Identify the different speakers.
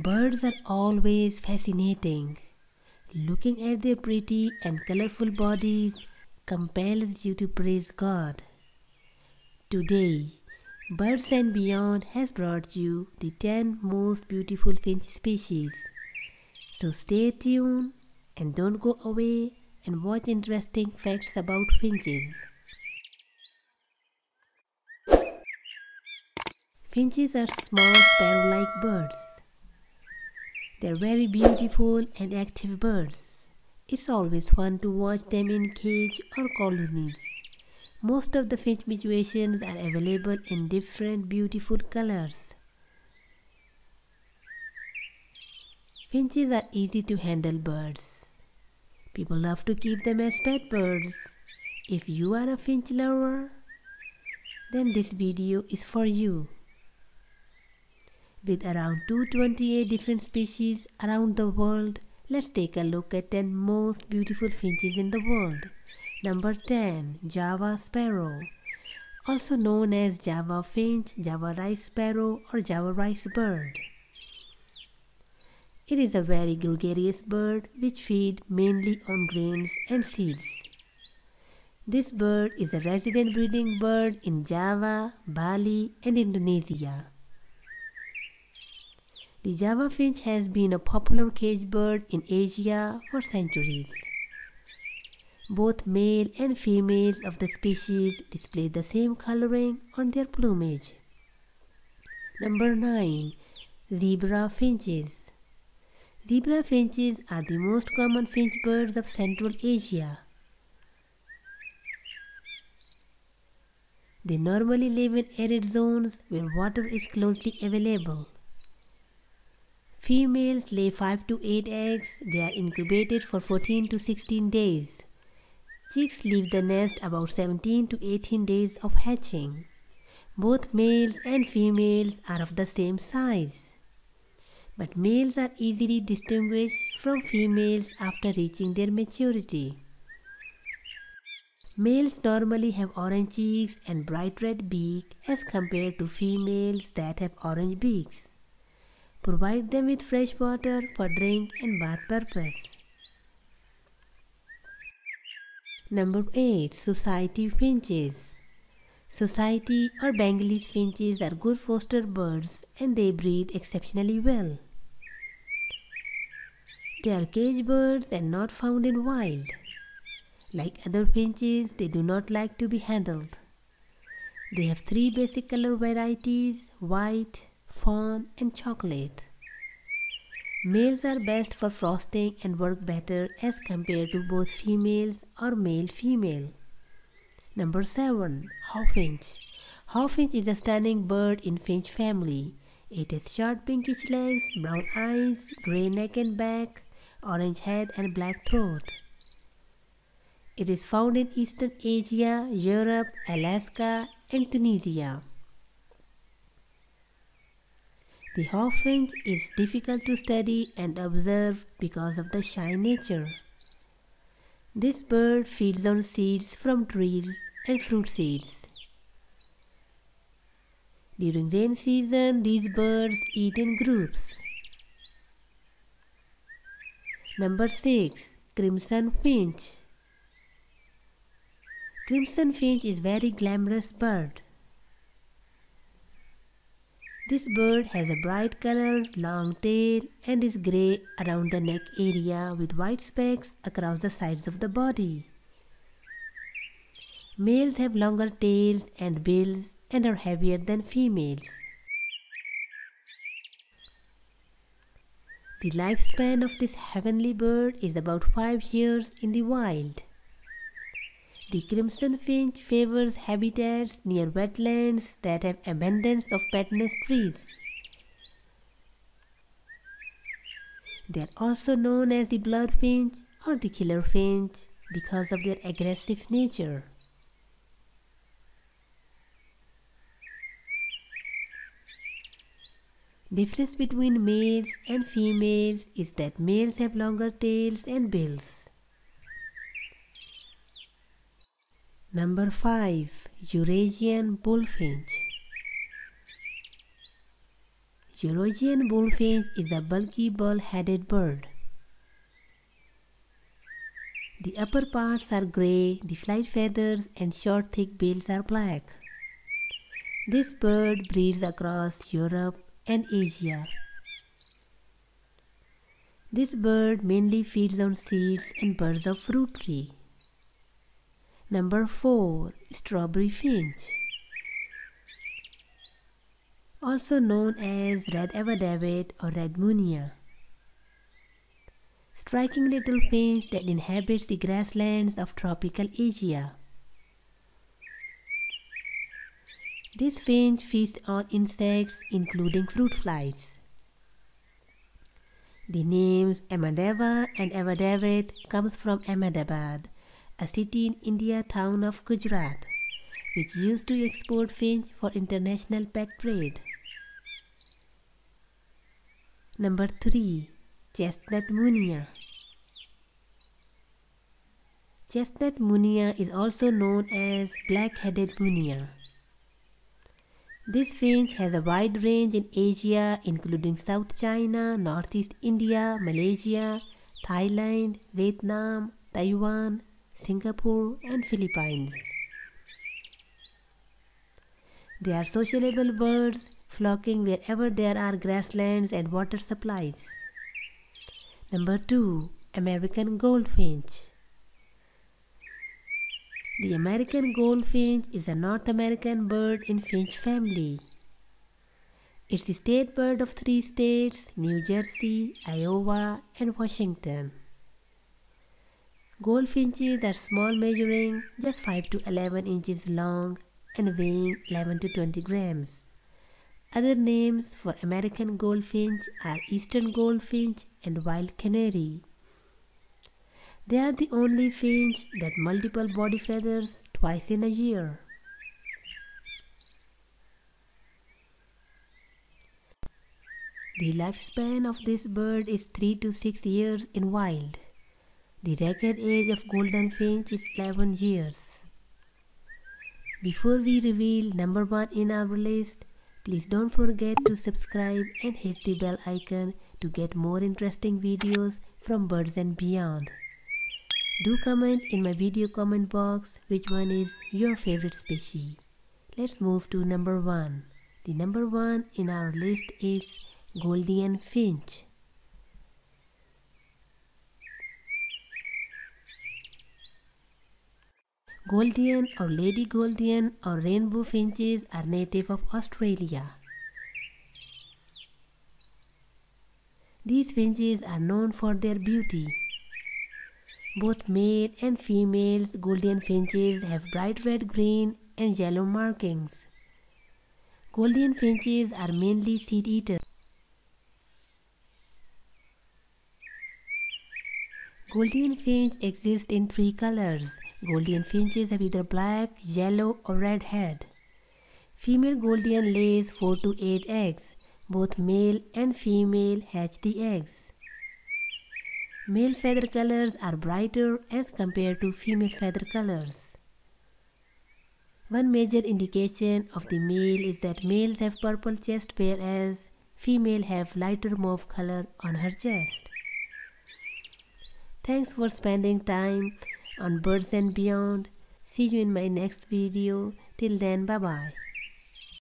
Speaker 1: Birds are always fascinating. Looking at their pretty and colorful bodies compels you to praise God. Today, Birds and Beyond has brought you the 10 most beautiful finch species. So stay tuned and don't go away and watch interesting facts about finches. Finches are small sparrow-like birds. They're very beautiful and active birds. It's always fun to watch them in cage or colonies. Most of the finch mutations are available in different beautiful colors. Finches are easy to handle birds. People love to keep them as pet birds. If you are a finch lover, then this video is for you. With around 228 different species around the world, let's take a look at 10 most beautiful finches in the world. Number 10. Java Sparrow. Also known as Java Finch, Java Rice Sparrow or Java Rice Bird. It is a very gregarious bird which feeds mainly on grains and seeds. This bird is a resident breeding bird in Java, Bali and Indonesia. The Java finch has been a popular cage bird in Asia for centuries. Both male and females of the species display the same coloring on their plumage. Number 9. Zebra Finches. Zebra finches are the most common finch birds of Central Asia. They normally live in arid zones where water is closely available. Females lay 5 to 8 eggs. They are incubated for 14 to 16 days. Chicks leave the nest about 17 to 18 days of hatching. Both males and females are of the same size. But males are easily distinguished from females after reaching their maturity. Males normally have orange cheeks and bright red beak as compared to females that have orange beaks. Provide them with fresh water for drink and bath purpose. Number 8. Society Finches. Society or Bengali finches are good foster birds and they breed exceptionally well. They are cage birds and not found in wild. Like other finches, they do not like to be handled. They have 3 basic color varieties: white, fawn and chocolate. Males are best for frosting and work better as compared to both females or male-female. Number 7. Hawfinch. Hawfinch is a stunning bird in finch family. It has short pinkish legs, brown eyes, grey neck and back, orange head and black throat. It is found in Eastern Asia, Europe, Alaska and Tunisia. The hawfinch is difficult to study and observe because of the shy nature. This bird feeds on seeds from trees and fruit seeds. During rain season, these birds eat in groups. Number 6. Crimson Finch. Crimson finch is very glamorous bird. This bird has a bright colored long tail and is grey around the neck area with white specks across the sides of the body. Males have longer tails and bills and are heavier than females. The lifespan of this heavenly bird is about 5 years in the wild. The crimson finch favors habitats near wetlands that have abundance of pet nest trees. They are also known as the blood finch or the killer finch because of their aggressive nature. Difference between males and females is that males have longer tails and bills. Number 5. Eurasian Bullfinch. Eurasian bullfinch is a bulky ball-headed bird. The upper parts are grey, the flight feathers and short thick bills are black. This bird breeds across Europe and Asia. This bird mainly feeds on seeds and buds of fruit tree. Number 4. Strawberry finch. Also known as red Abbot-David or red Munia. Striking little finch that inhabits the grasslands of tropical Asia. This finch feeds on insects including fruit flies. The names Ahmedabad and Abbot-David comes from Ahmedabad, a city in India town of Gujarat, which used to export finch for international pet trade. Number 3. Chestnut Munia. Chestnut Munia is also known as black-headed Munia. This finch has a wide range in Asia including South China, Northeast India, Malaysia, Thailand, Vietnam, Taiwan, Singapore and Philippines. They are sociable birds, flocking wherever there are grasslands and water supplies. Number 2. American Goldfinch. The American goldfinch is a North American bird in finch family. It's the state bird of 3 states, New Jersey, Iowa, and Washington. Goldfinches are small, measuring just 5 to 11 inches long and weighing 11 to 20 grams. Other names for American goldfinch are eastern goldfinch and wild canary. They are the only finch that multiple body feathers twice in a year. The lifespan of this bird is 3 to 6 years in wild. The record age of golden finch is 11 years. Before we reveal number 1 in our list, please don't forget to subscribe and hit the bell icon to get more interesting videos from Birds and Beyond. Do comment in my video comment box which one is your favorite species. Let's move to number 1. The number 1 in our list is Gouldian finch. Gouldian or Lady Gouldian or rainbow finches are native of Australia. These finches are known for their beauty. Both male and female Gouldian finches have bright red, green and yellow markings. Gouldian finches are mainly seed eaters. Gouldian finch exist in 3 colors. Gouldian finches have either black, yellow or red head. Female Gouldian lays 4 to 8 eggs. Both male and female hatch the eggs. Male feather colors are brighter as compared to female feather colors. One major indication of the male is that males have purple chest whereas female have lighter mauve color on her chest. Thanks for spending time on Birds and Beyond. See you in my next video. Till then, bye bye.